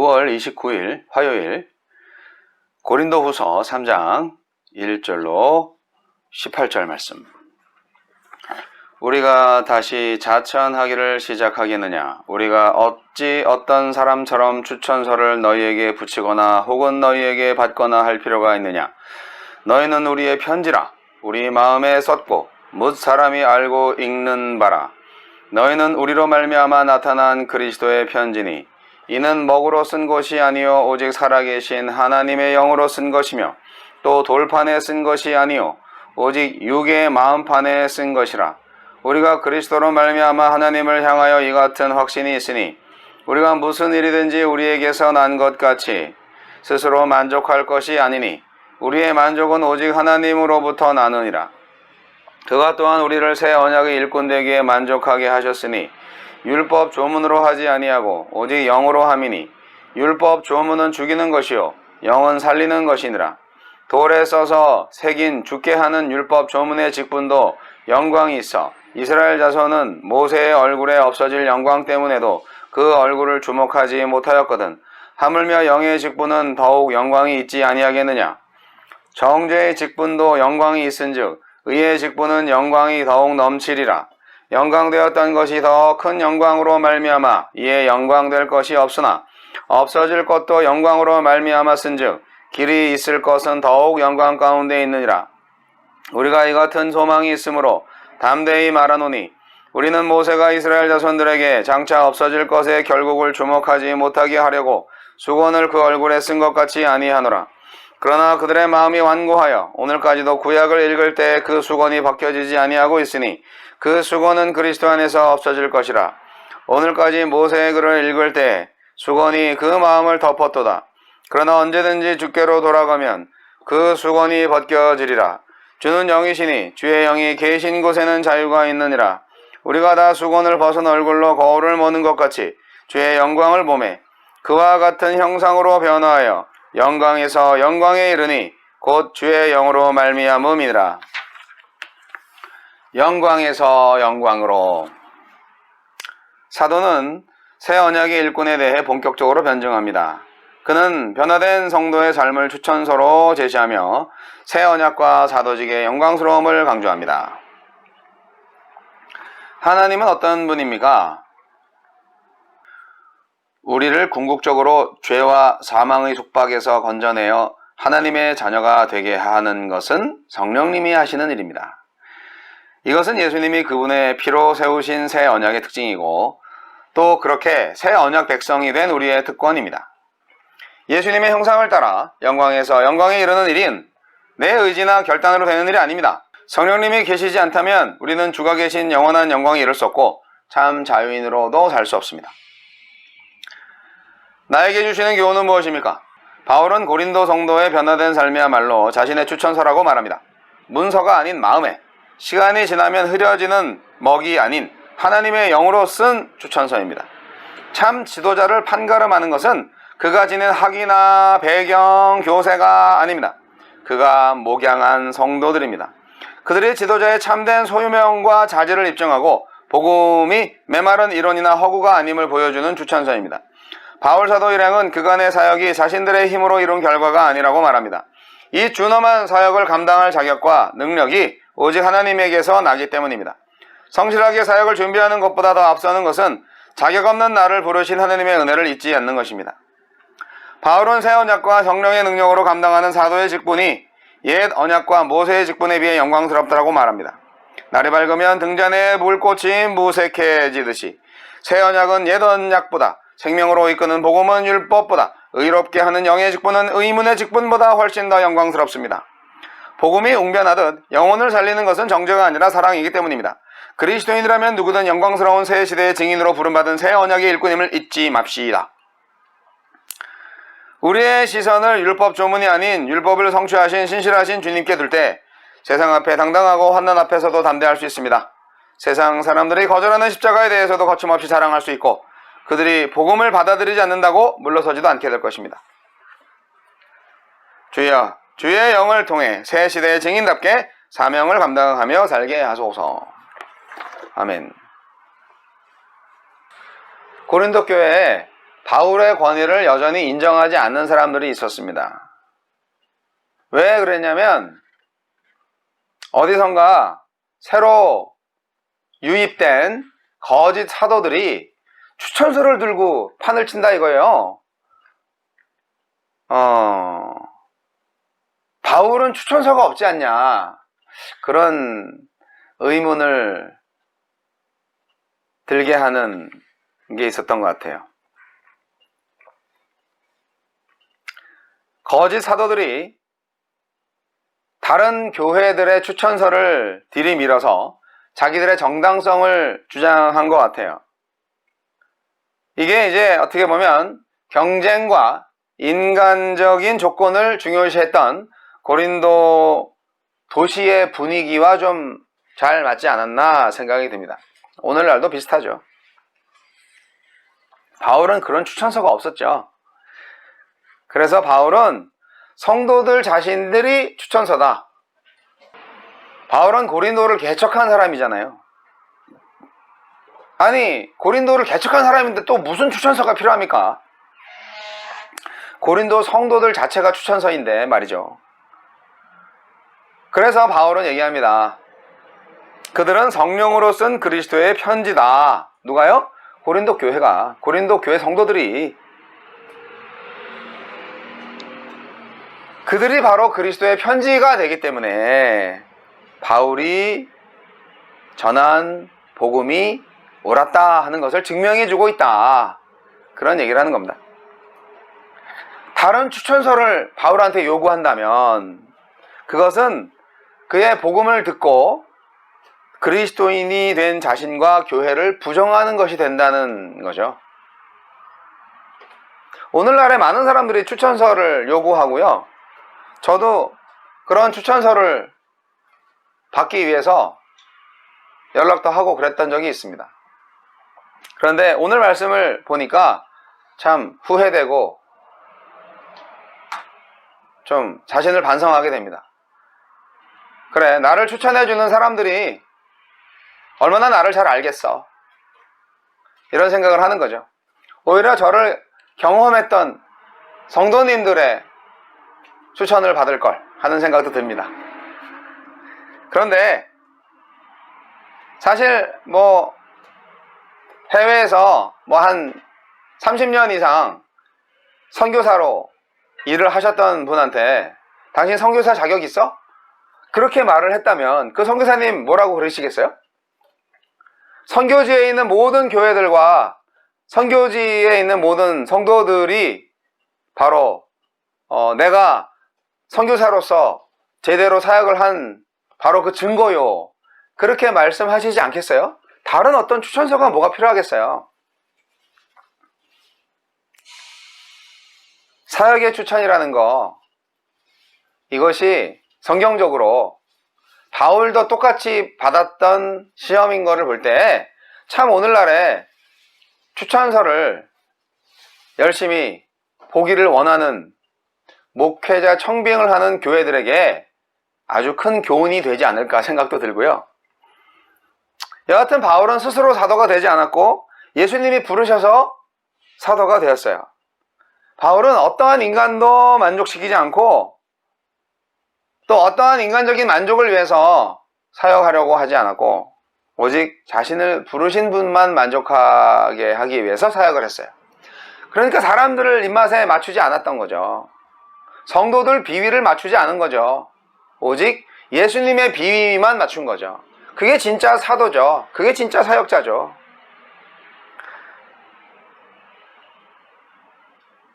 9월 29일 화요일 고린도후서 3장 1절로 18절 말씀. 우리가 다시 자천하기를 시작하겠느냐? 우리가 어찌 어떤 사람처럼 추천서를 너희에게 붙이거나 혹은 너희에게 받거나 할 필요가 있느냐? 너희는 우리의 편지라. 우리 마음에 썼고 뭇 사람이 알고 읽는 바라. 너희는 우리로 말미암아 나타난 그리스도의 편지니 이는 먹으로 쓴 것이 아니요 오직 살아계신 하나님의 영으로 쓴 것이며 또 돌판에 쓴 것이 아니요 오직 육의 마음판에 쓴 것이라. 우리가 그리스도로 말미암아 하나님을 향하여 이 같은 확신이 있으니 우리가 무슨 일이든지 우리에게서 난 것 같이 스스로 만족할 것이 아니니 우리의 만족은 오직 하나님으로부터 나느니라. 그가 또한 우리를 새 언약의 일꾼 되기에 만족하게 하셨으니 율법 조문으로 하지 아니하고 오직 영으로 함이니 율법 조문은 죽이는 것이요 영은 살리는 것이니라. 돌에 써서 새긴 죽게 하는 율법 조문의 직분도 영광이 있어 이스라엘 자손은 모세의 얼굴에 없어질 영광 때문에도 그 얼굴을 주목하지 못하였거든. 하물며 영의 직분은 더욱 영광이 있지 아니하겠느냐? 정죄의 직분도 영광이 있은즉 의의 직분은 영광이 더욱 넘치리라. 영광되었던 것이 더 큰 영광으로 말미암아 이에 영광될 것이 없으나 없어질 것도 영광으로 말미암았은즉 길이 있을 것은 더욱 영광 가운데 있느니라. 우리가 이 같은 소망이 있으므로 담대히 말하노니 우리는 모세가 이스라엘 자손들에게 장차 없어질 것의 결국을 주목하지 못하게 하려고 수건을 그 얼굴에 쓴 것 같이 아니하노라. 그러나 그들의 마음이 완고하여 오늘까지도 구약을 읽을 때 그 수건이 벗겨지지 아니하고 있으니 그 수건은 그리스도 안에서 없어질 것이라. 오늘까지 모세의 글을 읽을 때 수건이 그 마음을 덮었도다. 그러나 언제든지 주께로 돌아가면 그 수건이 벗겨지리라. 주는 영이시니 주의 영이 계신 곳에는 자유가 있느니라. 우리가 다 수건을 벗은 얼굴로 거울을 보는 것 같이 주의 영광을 보매 그와 같은 형상으로 변화하여 영광에서 영광에 이르니 곧 주의 영으로 말미암음이니라. 영광에서 영광으로. 사도는 새 언약의 일꾼에 대해 본격적으로 변증합니다. 그는 변화된 성도의 삶을 추천서로 제시하며 새 언약과 사도직의 영광스러움을 강조합니다. 하나님은 어떤 분입니까? 우리를 궁극적으로 죄와 사망의 속박에서 건져내어 하나님의 자녀가 되게 하는 것은 성령님이 하시는 일입니다. 이것은 예수님이 그분의 피로 세우신 새 언약의 특징이고 또 그렇게 새 언약 백성이 된 우리의 특권입니다. 예수님의 형상을 따라 영광에서 영광에 이르는 일인 내 의지나 결단으로 되는 일이 아닙니다. 성령님이 계시지 않다면 우리는 주가 계신 영원한 영광에 이를 수 없고 참 자유인으로도 살 수 없습니다. 나에게 주시는 교훈은 무엇입니까? 바울은 고린도 성도의 변화된 삶이야말로 자신의 추천서라고 말합니다. 문서가 아닌 마음에 시간이 지나면 흐려지는 먹이 아닌 하나님의 영으로 쓴 추천서입니다. 참 지도자를 판가름하는 것은 그가 지닌 학위나 배경, 교세가 아닙니다. 그가 목양한 성도들입니다. 그들이 지도자의 참된 소유명과 자질을 입증하고 복음이 메마른 이론이나 허구가 아님을 보여주는 추천서입니다. 바울 사도 일행은 그간의 사역이 자신들의 힘으로 이룬 결과가 아니라고 말합니다. 이 준엄한 사역을 감당할 자격과 능력이 오직 하나님에게서 나기 때문입니다. 성실하게 사역을 준비하는 것보다 더 앞서는 것은 자격 없는 나를 부르신 하나님의 은혜를 잊지 않는 것입니다. 바울은 새 언약과 성령의 능력으로 감당하는 사도의 직분이 옛 언약과 모세의 직분에 비해 영광스럽다고 말합니다. 날이 밝으면 등잔에 물꽃이 무색해지듯이 새 언약은 옛 언약보다 생명으로 이끄는 복음은 율법보다 의롭게 하는 영의 직분은 의문의 직분보다 훨씬 더 영광스럽습니다. 복음이 웅변하듯 영혼을 살리는 것은 정죄가 아니라 사랑이기 때문입니다. 그리스도인이라면 누구든 영광스러운 새 시대의 증인으로 부름받은 새 언약의 일꾼임을 잊지 맙시다. 우리의 시선을 율법 조문이 아닌 율법을 성취하신 신실하신 주님께 둘 때 세상 앞에 당당하고 환난 앞에서도 담대할 수 있습니다. 세상 사람들이 거절하는 십자가에 대해서도 거침없이 자랑할 수 있고 그들이 복음을 받아들이지 않는다고 물러서지도 않게 될 것입니다. 주여, 주의 영을 통해 새 시대의 증인답게 사명을 감당하며 살게 하소서. 아멘. 고린도 교회에 바울의 권위를 여전히 인정하지 않는 사람들이 있었습니다. 왜 그랬냐면 어디선가 새로 유입된 거짓 사도들이 추천서를 들고 판을 친다 이거예요. 바울은 추천서가 없지 않냐, 그런 의문을 들게 하는 게 있었던 것 같아요. 거짓 사도들이 다른 교회들의 추천서를 들이밀어서 자기들의 정당성을 주장한 것 같아요. 이게 이제 어떻게 보면 경쟁과 인간적인 조건을 중요시했던 고린도 도시의 분위기와 좀 잘 맞지 않았나 생각이 듭니다. 오늘날도 비슷하죠. 바울은 그런 추천서가 없었죠. 그래서 바울은 성도들 자신들이 추천서다. 바울은 고린도를 개척한 사람이잖아요. 아니, 고린도를 개척한 사람인데 또 무슨 추천서가 필요합니까? 고린도 성도들 자체가 추천서인데 말이죠. 그래서 바울은 얘기합니다. 그들은 성령으로 쓴 그리스도의 편지다. 누가요? 고린도 교회가, 고린도 교회 성도들이, 그들이 바로 그리스도의 편지가 되기 때문에 바울이 전한 복음이 옳았다 하는 것을 증명해주고 있다, 그런 얘기를 하는 겁니다. 다른 추천서를 바울한테 요구한다면 그것은 그의 복음을 듣고 그리스도인이 된 자신과 교회를 부정하는 것이 된다는 거죠. 오늘날에 많은 사람들이 추천서를 요구하고요, 저도 그런 추천서를 받기 위해서 연락도 하고 그랬던 적이 있습니다. 그런데 오늘 말씀을 보니까 참 후회되고 좀 자신을 반성하게 됩니다. 그래, 나를 추천해주는 사람들이 얼마나 나를 잘 알겠어, 이런 생각을 하는 거죠. 오히려 저를 경험했던 성도님들의 추천을 받을 걸 하는 생각도 듭니다. 그런데 사실 해외에서 한 30년 이상 선교사로 일을 하셨던 분한테 당신 선교사 자격 있어? 그렇게 말을 했다면 그 선교사님 뭐라고 그러시겠어요? 선교지에 있는 모든 교회들과 선교지에 있는 모든 성도들이 바로 내가 선교사로서 제대로 사역을 한 바로 그 증거요, 그렇게 말씀하시지 않겠어요? 다른 어떤 추천서가 뭐가 필요하겠어요? 사역의 추천이라는 거, 이것이 성경적으로 바울도 똑같이 받았던 시험인 거를 볼 때 참 오늘날에 추천서를 열심히 보기를 원하는 목회자 청빙을 하는 교회들에게 아주 큰 교훈이 되지 않을까 생각도 들고요. 여하튼 바울은 스스로 사도가 되지 않았고 예수님이 부르셔서 사도가 되었어요. 바울은 어떠한 인간도 만족시키지 않고 또 어떠한 인간적인 만족을 위해서 사역하려고 하지 않았고 오직 자신을 부르신 분만 만족하게 하기 위해서 사역을 했어요. 그러니까 사람들을 입맛에 맞추지 않았던 거죠. 성도들 비위를 맞추지 않은 거죠. 오직 예수님의 비위만 맞춘 거죠. 그게 진짜 사도죠. 그게 진짜 사역자죠.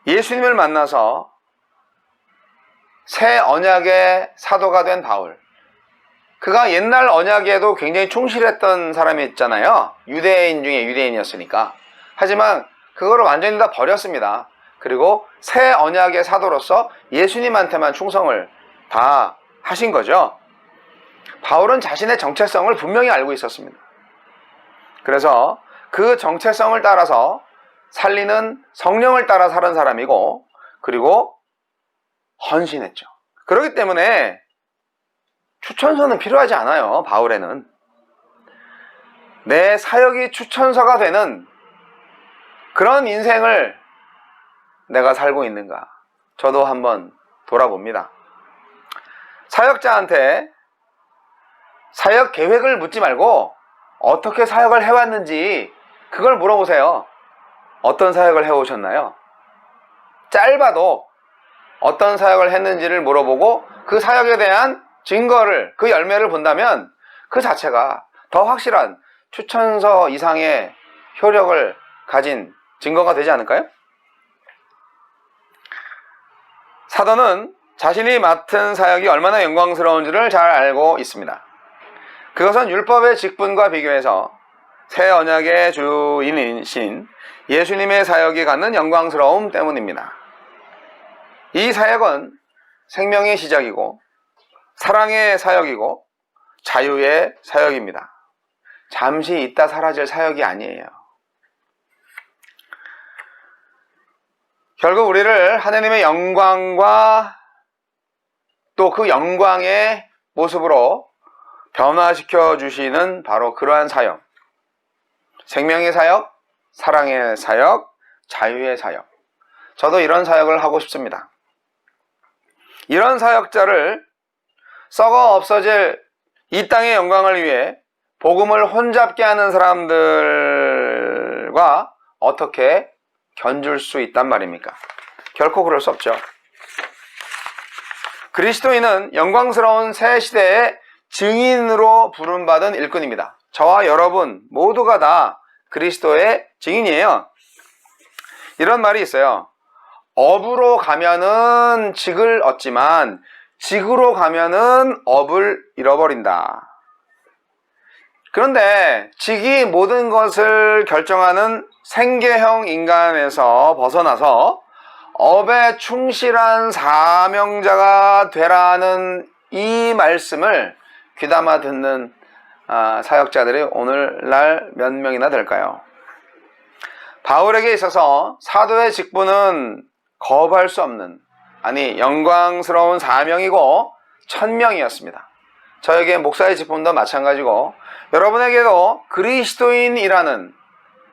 예수님을 만나서 새 언약의 사도가 된 바울, 그가 옛날 언약에도 굉장히 충실했던 사람이 있잖아요. 유대인 중에 유대인이었으니까. 하지만 그거를 완전히 다 버렸습니다. 그리고 새 언약의 사도로서 예수님한테만 충성을 다 하신 거죠. 바울은 자신의 정체성을 분명히 알고 있었습니다. 그래서 그 정체성을 따라서 살리는 성령을 따라 사는 사람이고, 그리고 헌신했죠. 그렇기 때문에 추천서는 필요하지 않아요. 바울에는 내 사역이 추천서가 되는 그런 인생을 내가 살고 있는가? 저도 한번 돌아봅니다. 사역자한테 사역 계획을 묻지 말고 어떻게 사역을 해왔는지 그걸 물어보세요. 어떤 사역을 해오셨나요? 짧아도 어떤 사역을 했는지를 물어보고 그 사역에 대한 증거를, 그 열매를 본다면 그 자체가 더 확실한 추천서 이상의 효력을 가진 증거가 되지 않을까요? 사도는 자신이 맡은 사역이 얼마나 영광스러운지를 잘 알고 있습니다. 그것은 율법의 직분과 비교해서 새 언약의 주인이신 예수님의 사역이 갖는 영광스러움 때문입니다. 이 사역은 생명의 시작이고 사랑의 사역이고 자유의 사역입니다. 잠시 있다 사라질 사역이 아니에요. 결국 우리를 하나님의 영광과 또 그 영광의 모습으로 변화시켜 주시는 바로 그러한 사역, 생명의 사역, 사랑의 사역, 자유의 사역. 저도 이런 사역을 하고 싶습니다. 이런 사역자를 썩어 없어질 이 땅의 영광을 위해 복음을 혼잡게 하는 사람들과 어떻게 견줄 수 있단 말입니까? 결코 그럴 수 없죠. 그리스도인은 영광스러운 새 시대의 증인으로 부름받은 일꾼입니다. 저와 여러분 모두가 다 그리스도의 증인이에요. 이런 말이 있어요. 업으로 가면은 직을 얻지만 직으로 가면은 업을 잃어버린다. 그런데 직이 모든 것을 결정하는 생계형 인간에서 벗어나서 업에 충실한 사명자가 되라는 이 말씀을 귀담아 듣는 사역자들이 오늘날 몇 명이나 될까요? 바울에게 있어서 사도의 직분은 거부할 수 없는, 아니 영광스러운 사명이고 천명이었습니다. 저에게 목사의 직분도 마찬가지고 여러분에게도 그리스도인이라는,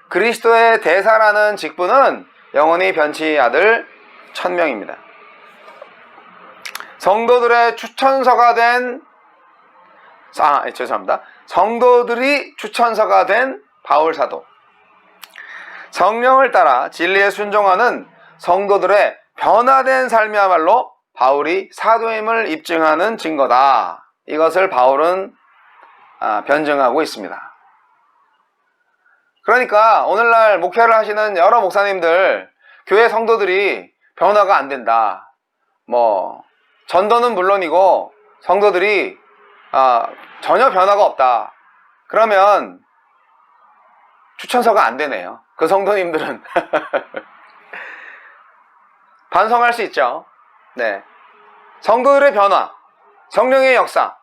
그리스도의 대사라는 직분은 영원히 변치 않을 천명입니다. 성도들의 추천서가 된 성도들이 추천서가 된 바울 사도, 성령을 따라 진리에 순종하는 성도들의 변화된 삶이야말로 바울이 사도임을 입증하는 증거다. 이것을 바울은 변증하고 있습니다. 그러니까 오늘날 목회를 하시는 여러 목사님들, 교회 성도들이 변화가 안 된다, 전도는 물론이고 성도들이 전혀 변화가 없다, 그러면 추천서가 안 되네요. 그 성도님들은 반성할 수 있죠. 네, 성도들의 변화, 성령의 역사,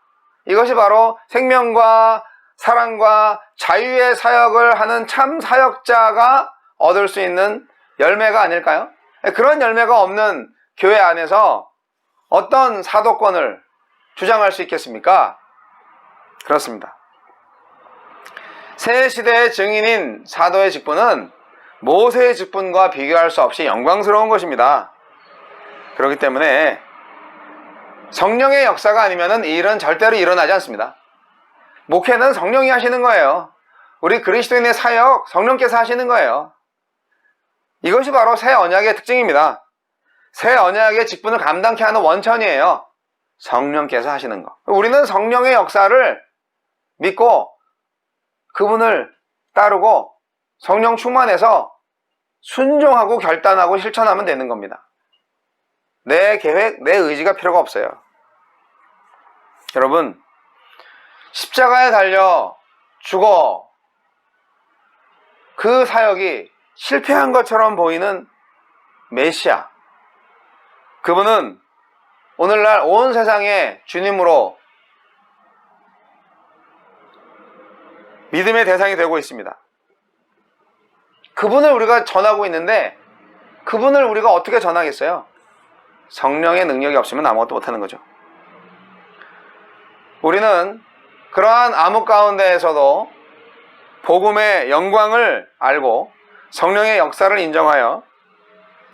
이것이 바로 생명과 사랑과 자유의 사역을 하는 참 사역자가 얻을 수 있는 열매가 아닐까요? 그런 열매가 없는 교회 안에서 어떤 사도권을 주장할 수 있겠습니까? 그렇습니다. 새 시대의 증인인 사도의 직분은 모세의 직분과 비교할 수 없이 영광스러운 것입니다. 그렇기 때문에 성령의 역사가 아니면 이 일은 절대로 일어나지 않습니다. 목회는 성령이 하시는 거예요. 우리 그리스도인의 사역, 성령께서 하시는 거예요. 이것이 바로 새 언약의 특징입니다. 새 언약의 직분을 감당케 하는 원천이에요. 성령께서 하시는 거. 우리는 성령의 역사를 믿고 그분을 따르고 성령 충만해서 순종하고 결단하고 실천하면 되는 겁니다. 내 계획, 내 의지가 필요가 없어요. 여러분, 십자가에 달려 죽어 그 사역이 실패한 것처럼 보이는 메시아, 그분은 오늘날 온 세상의 주님으로 믿음의 대상이 되고 있습니다. 그분을 우리가 전하고 있는데 그분을 우리가 어떻게 전하겠어요? 성령의 능력이 없으면 아무것도 못하는 거죠. 우리는 그러한 암흑 가운데에서도 복음의 영광을 알고 성령의 역사를 인정하여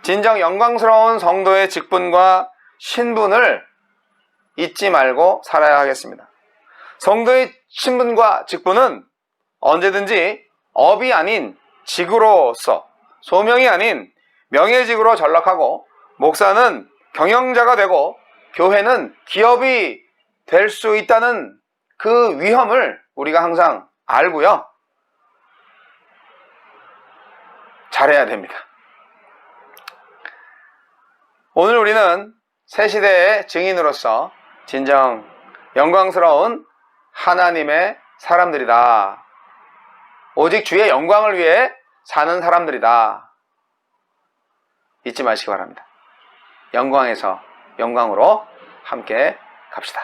진정 영광스러운 성도의 직분과 신분을 잊지 말고 살아야 하겠습니다. 성도의 신분과 직분은 언제든지 업이 아닌 직으로서, 소명이 아닌 명예직으로 전락하고, 목사는 경영자가 되고 교회는 기업이 될 수 있다는 그 위험을 우리가 항상 알고요, 잘해야 됩니다. 오늘 우리는 새 시대의 증인으로서 진정 영광스러운 하나님의 사람들이다, 오직 주의 영광을 위해 사는 사람들이다, 잊지 마시기 바랍니다. 영광에서 영광으로 함께 갑시다.